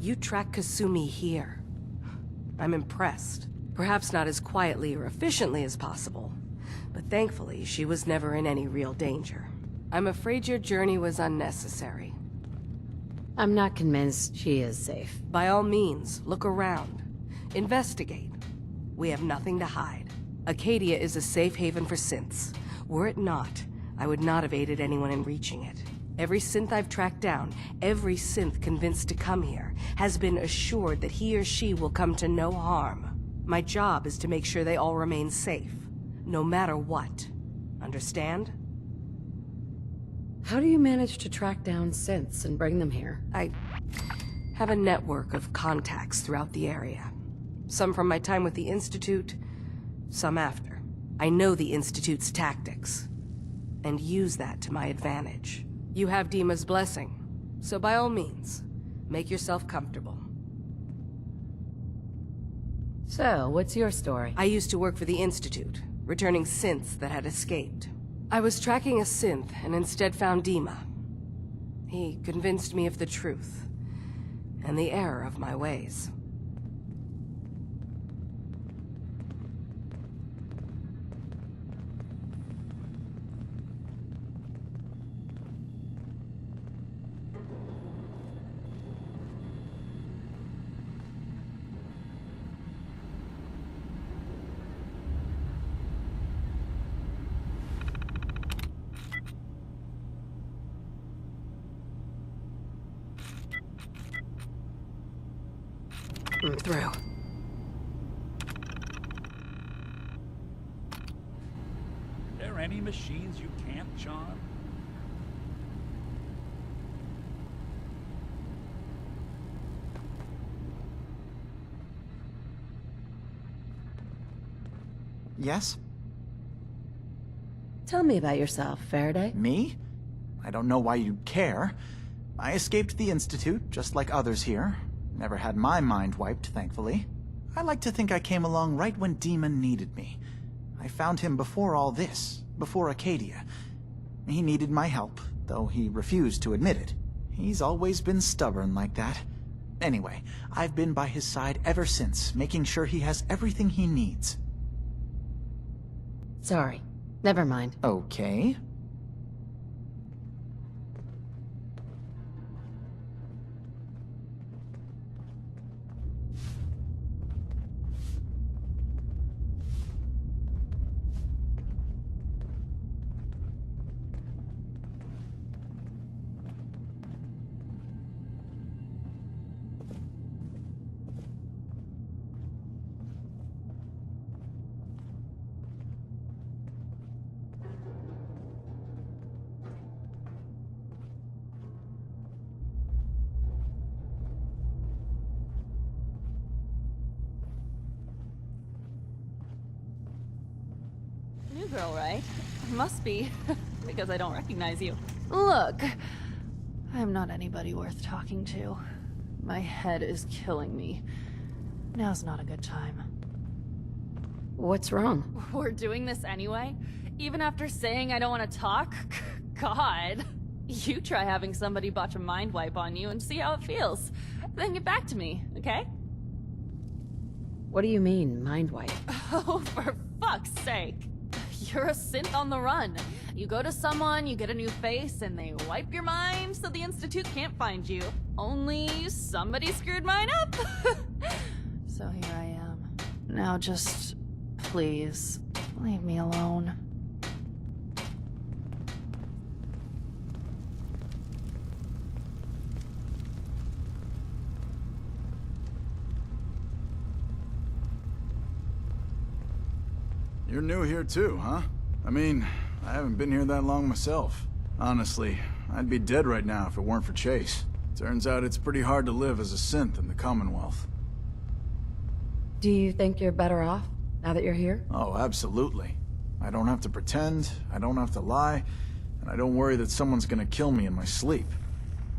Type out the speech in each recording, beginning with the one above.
You track Kasumi here. I'm impressed. Perhaps not as quietly or efficiently as possible, but thankfully she was never in any real danger. I'm afraid your journey was unnecessary. I'm not convinced she is safe. By all means, look around. Investigate. We have nothing to hide. Acadia is a safe haven for synths. Were it not, I would not have aided anyone in reaching it. Every synth I've tracked down, every synth convinced to come here, has been assured that he or she will come to no harm. My job is to make sure they all remain safe, no matter what. Understand? How do you manage to track down synths and bring them here? I have a network of contacts throughout the area. Some from my time with the Institute, some after. I know the Institute's tactics, and use that to my advantage. You have Dima's blessing, so by all means, make yourself comfortable. So, what's your story? I used to work for the Institute, returning synths that had escaped. I was tracking a synth and instead found Dima. He convinced me of the truth, and the error of my ways. I'm through. There any machines you can't charm? Yes? Tell me about yourself, Faraday. Me? I don't know why you'd care. I escaped the Institute, just like others here. Never had my mind wiped, thankfully. I like to think I came along right when Demon needed me. I found him before all this, before Acadia. He needed my help, though he refused to admit it. He's always been stubborn like that. Anyway, I've been by his side ever since, making sure he has everything he needs. Sorry. Never mind. Okay. New girl, right? Must be, because I don't recognize you. Look, I'm not anybody worth talking to. My head is killing me. Now's not a good time. What's wrong? We're doing this anyway? Even after saying I don't want to talk? God. You try having somebody botch a mind wipe on you and see how it feels. Then get back to me, okay? What do you mean, mind wipe? Oh, for fuck's sake. You're a synth on the run. You go to someone, you get a new face, and they wipe your mind so the Institute can't find you. Only somebody screwed mine up. So here I am. Now just, please, leave me alone. You're new here too, huh? I mean, I haven't been here that long myself. Honestly, I'd be dead right now if it weren't for Chase. Turns out it's pretty hard to live as a synth in the Commonwealth. Do you think you're better off now that you're here? Oh, absolutely. I don't have to pretend, I don't have to lie, and I don't worry that someone's gonna kill me in my sleep.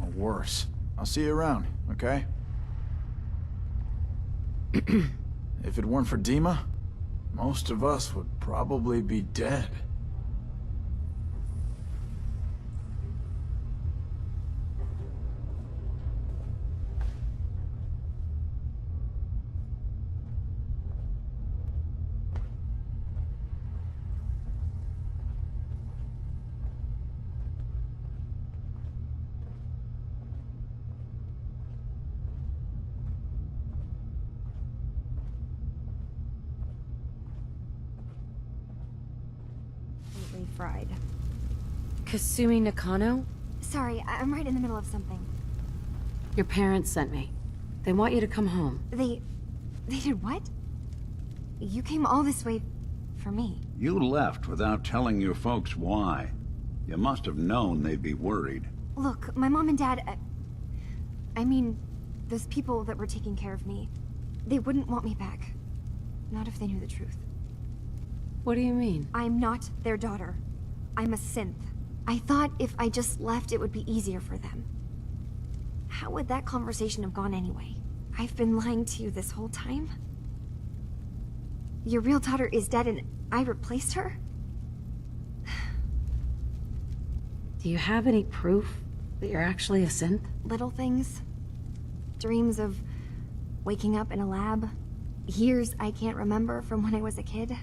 Or worse. I'll see you around, okay? If it weren't for Dima, most of us would probably be dead. completely fried. Kasumi Nakano? Sorry, I'm right in the middle of something. Your parents sent me. They want you to come home. They did what? You came all this way for me. You left without telling your folks why. You must have known they'd be worried. Look, my mom and dad... I mean, those people that were taking care of me, they wouldn't want me back. Not if they knew the truth. What do you mean? I'm not their daughter. I'm a synth. I thought if I just left, it would be easier for them. How would that conversation have gone anyway? I've been lying to you this whole time? Your real daughter is dead and I replaced her? Do you have any proof that you're actually a synth? Little things. Dreams of waking up in a lab. Years I can't remember from when I was a kid.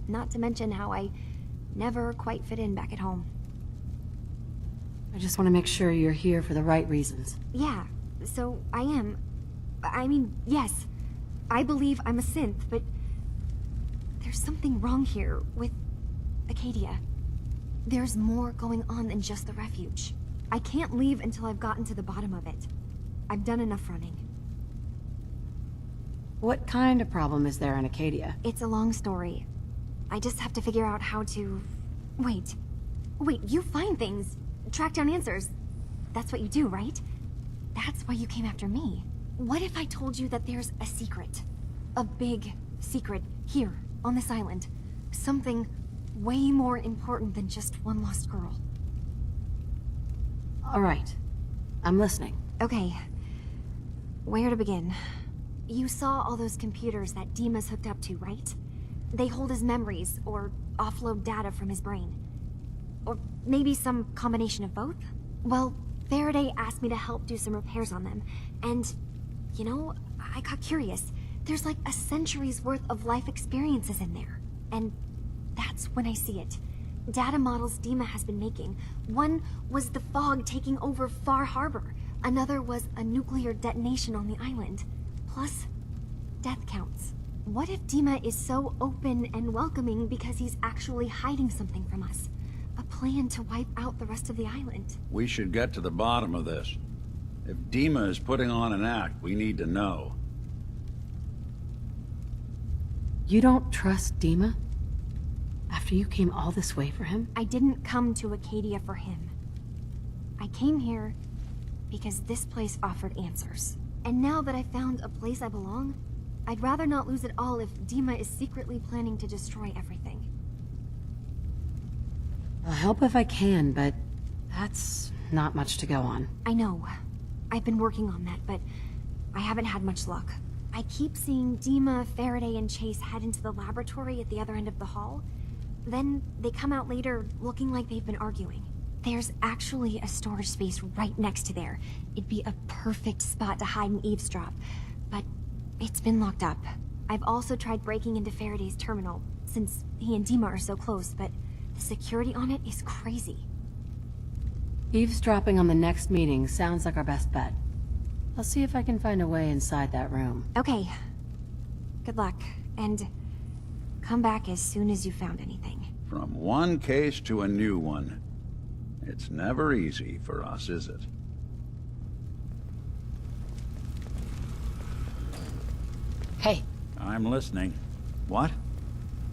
Not to mention how I never quite fit in back at home. I just want to make sure you're here for the right reasons. Yeah, so I am. I mean, yes, I believe I'm a synth, but there's something wrong here with Acadia. There's more going on than just the refuge. I can't leave until I've gotten to the bottom of it. I've done enough running. What kind of problem is there in Acadia? It's a long story. I just have to figure out how to... Wait, you find things, track down answers. That's what you do, right? That's why you came after me. What if I told you that there's a secret? A big secret here, on this island. Something way more important than just one lost girl. All right. I'm listening. Okay. Where to begin? You saw all those computers that Dima's hooked up to, right? They hold his memories, or offload data from his brain. Or maybe some combination of both? Well, Faraday asked me to help do some repairs on them, and, you know, I got curious. There's like a century's worth of life experiences in there. And that's when I see it. Data models Dima has been making. One was the fog taking over Far Harbor. Another was a nuclear detonation on the island. Plus, death counts. What if Dima is so open and welcoming because he's actually hiding something from us? A plan to wipe out the rest of the island. We should get to the bottom of this. If Dima is putting on an act, we need to know. You don't trust Dima? After you came all this way for him? I didn't come to Acadia for him. I came here because this place offered answers. And now that I found a place I belong, I'd rather not lose it all if Dima is secretly planning to destroy everything. I'll help if I can, but that's not much to go on. I know. I've been working on that, but I haven't had much luck. I keep seeing Dima, Faraday, and Chase head into the laboratory at the other end of the hall. Then they come out later looking like they've been arguing. There's actually a storage space right next to there. It'd be a perfect spot to hide and eavesdrop, but it's been locked up. I've also tried breaking into Faraday's terminal, since he and Dima are so close, but the security on it is crazy. Eavesdropping on the next meeting sounds like our best bet. I'll see if I can find a way inside that room. Okay. Good luck, and come back as soon as you found anything. From one case to a new one. It's never easy for us, is it? Hey. I'm listening. What?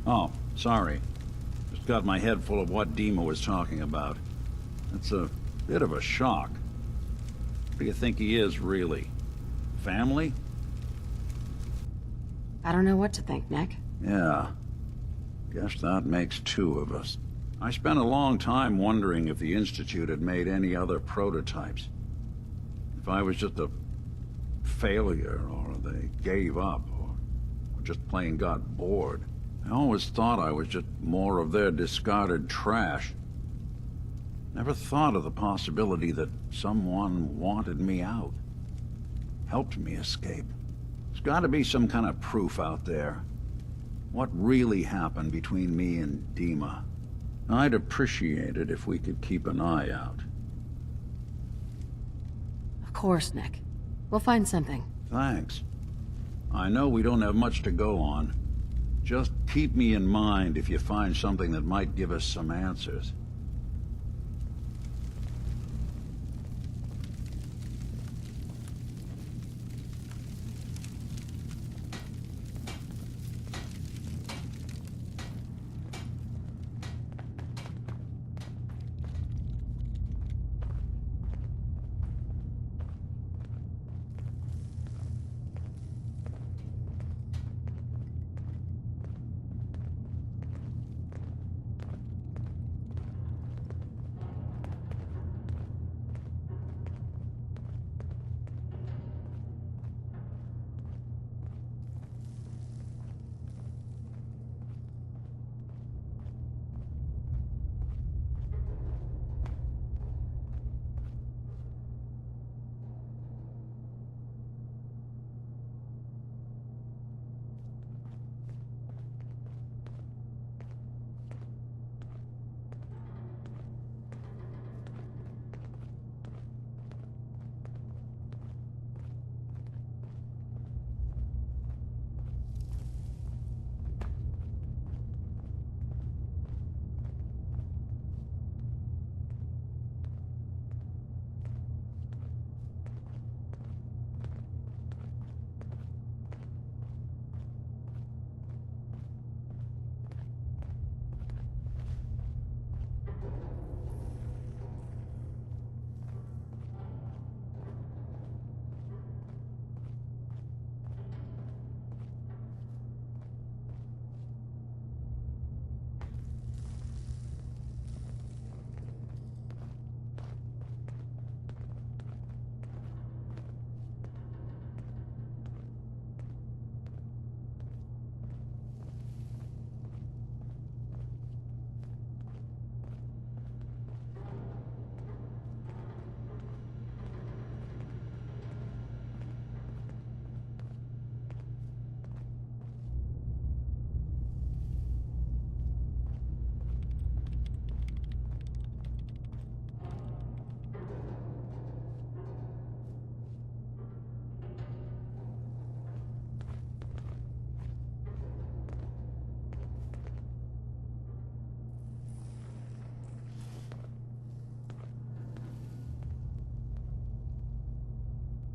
Oh, sorry. Just got my head full of what Dima was talking about. It's a bit of a shock. What do you think he is, really? Family? I don't know what to think, Nick. Yeah. Guess that makes two of us. I spent a long time wondering if the Institute had made any other prototypes. If I was just a failure, or they gave up, or just plain got bored. I always thought I was just more of their discarded trash. Never thought of the possibility that someone wanted me out. Helped me escape. There's gotta be some kind of proof out there. What really happened between me and Dima? I'd appreciate it if we could keep an eye out. Of course, Nick. We'll find something. Thanks. I know we don't have much to go on. Just keep me in mind if you find something that might give us some answers.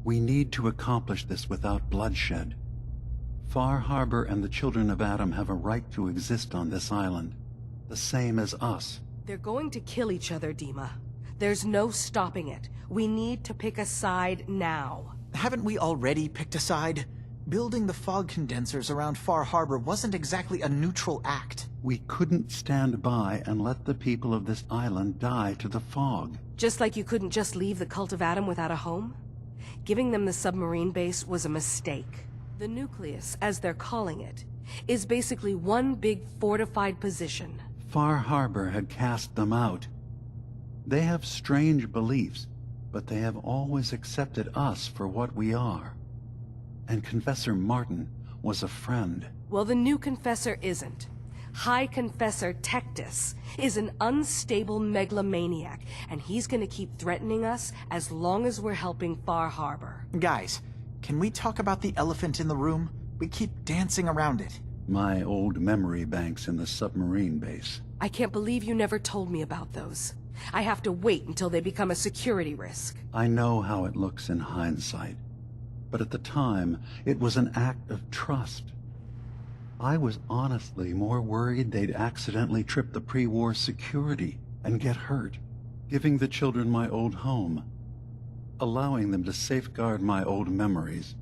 We need to accomplish this without bloodshed. Far Harbor and the children of Adam have a right to exist on this island, the same as us. They're going to kill each other, Dima. There's no stopping it. We need to pick a side now. Haven't we already picked a side? Building the fog condensers around Far Harbor wasn't exactly a neutral act. We couldn't stand by and let the people of this island die to the fog. Just like you couldn't just leave the Cult of Adam without a home? Giving them the submarine base was a mistake. The nucleus, as they're calling it, is basically one big fortified position. Far Harbor had cast them out. They have strange beliefs, but they have always accepted us for what we are. And Confessor Martin was a friend. Well, the new Confessor isn't. High Confessor Tectus is an unstable megalomaniac, and he's gonna keep threatening us as long as we're helping Far Harbor. Guys, can we talk about the elephant in the room? We keep dancing around it. My old memory banks in the submarine base. I can't believe you never told me about those. I have to wait until they become a security risk. I know how it looks in hindsight, but at the time, it was an act of trust. I was honestly more worried they'd accidentally trip the pre-war security and get hurt, giving the children my old home, allowing them to safeguard my old memories.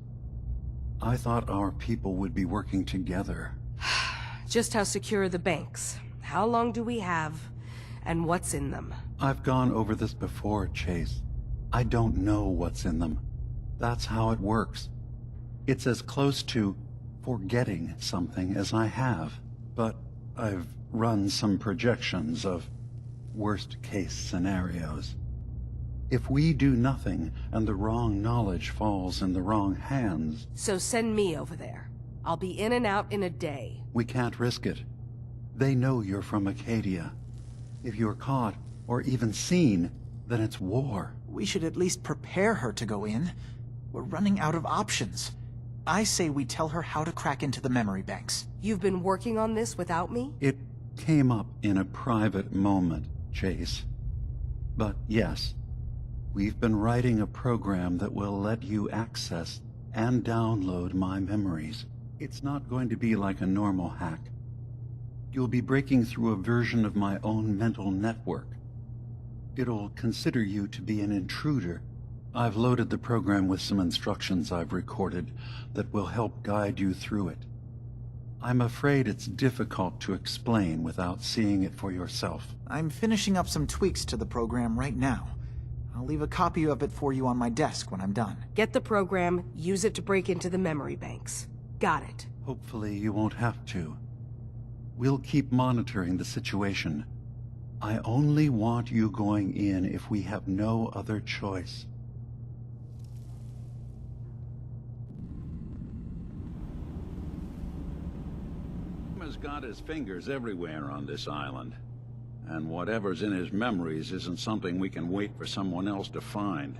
I thought our people would be working together. Just how secure are the banks? How long do we have? And what's in them? I've gone over this before, Chase. I don't know what's in them. That's how it works. It's as close to forgetting something as I have. But I've run some projections of worst-case scenarios. If we do nothing and the wrong knowledge falls in the wrong hands... So send me over there. I'll be in and out in a day. We can't risk it. They know you're from Acadia. If you're caught, or even seen, then it's war. We should at least prepare her to go in. We're running out of options. I say we tell her how to crack into the memory banks. You've been working on this without me? It came up in a private moment, Chase. But yes, we've been writing a program that will let you access and download my memories. It's not going to be like a normal hack. You'll be breaking through a version of my own mental network. It'll consider you to be an intruder. I've loaded the program with some instructions I've recorded that will help guide you through it. I'm afraid it's difficult to explain without seeing it for yourself. I'm finishing up some tweaks to the program right now. I'll leave a copy of it for you on my desk when I'm done. Get the program, use it to break into the memory banks. Got it. Hopefully you won't have to. We'll keep monitoring the situation. I only want you going in if we have no other choice. Has got his fingers everywhere on this island. And whatever's in his memories isn't something we can wait for someone else to find.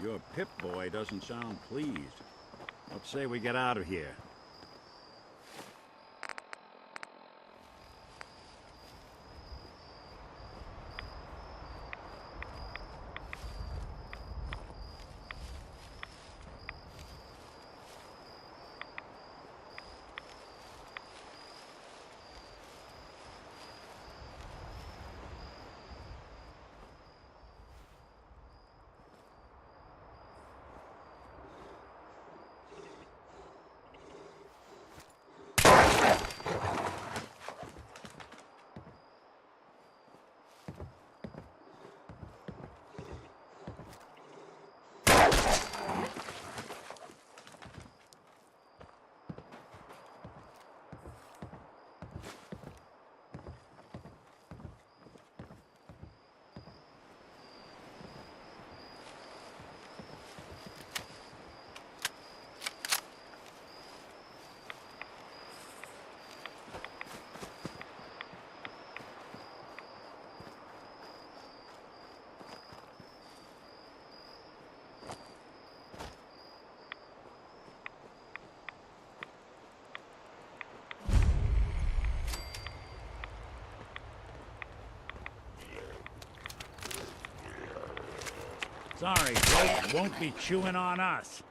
Your Pip-Boy doesn't sound pleased. Let's say we get out of here. Sorry, folks, won't be chewing on us.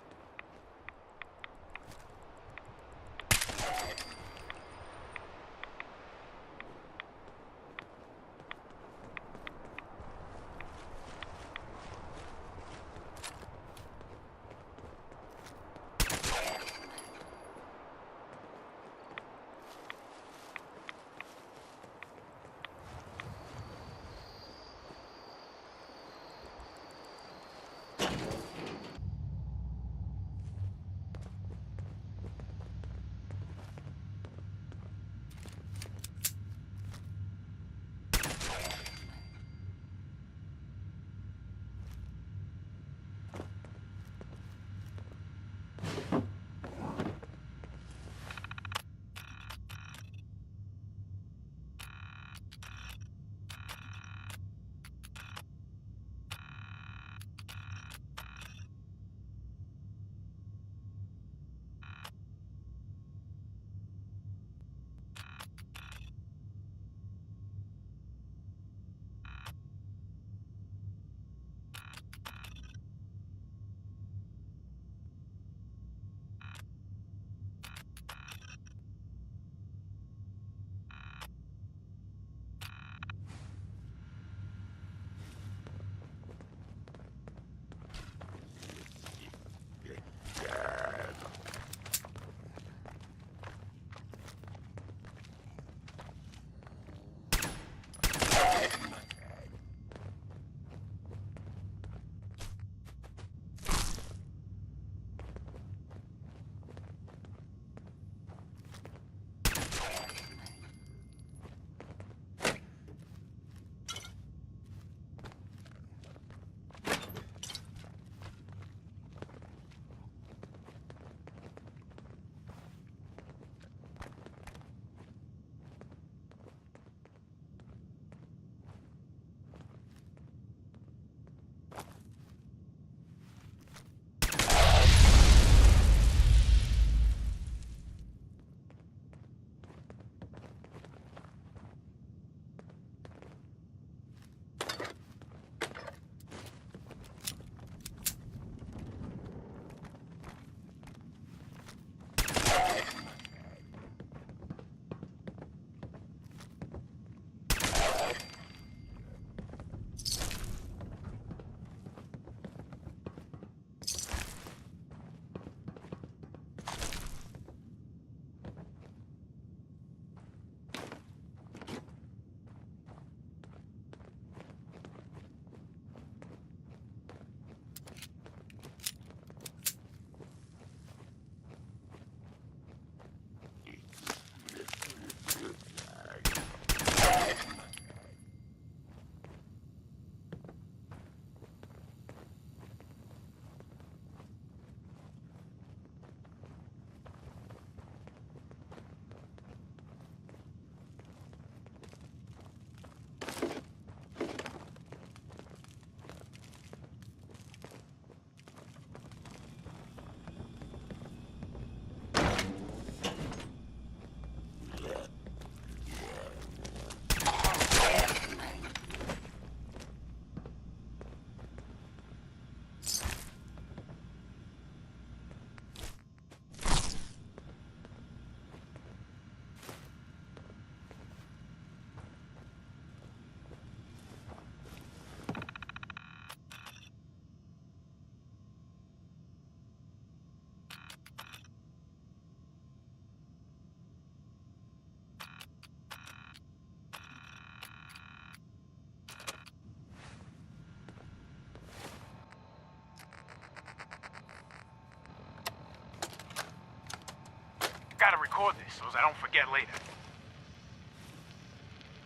record this so as I don't forget later.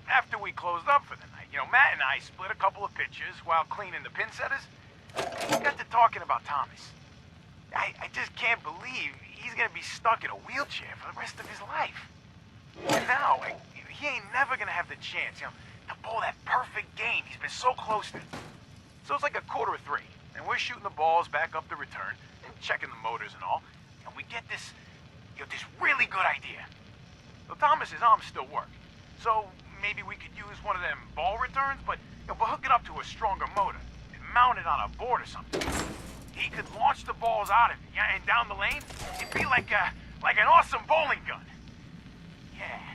After we closed up for the night, Matt and I split a couple of pictures while cleaning the pin setters. We got to talking about Thomas. I just can't believe he's gonna be stuck in a wheelchair for the rest of his life. And now, he ain't never gonna have the chance, to pull that perfect game he's been so close to. So it's like 2:45, and we're shooting the balls back up the return, and checking the motors and all, and we get this really good idea. So Thomas's arms still work, so maybe we could use one of them ball returns, but hook it up to a stronger motor, and mount it on a board or something. He could launch the balls out of it, and down the lane, it'd be like an awesome bowling gun. Yeah.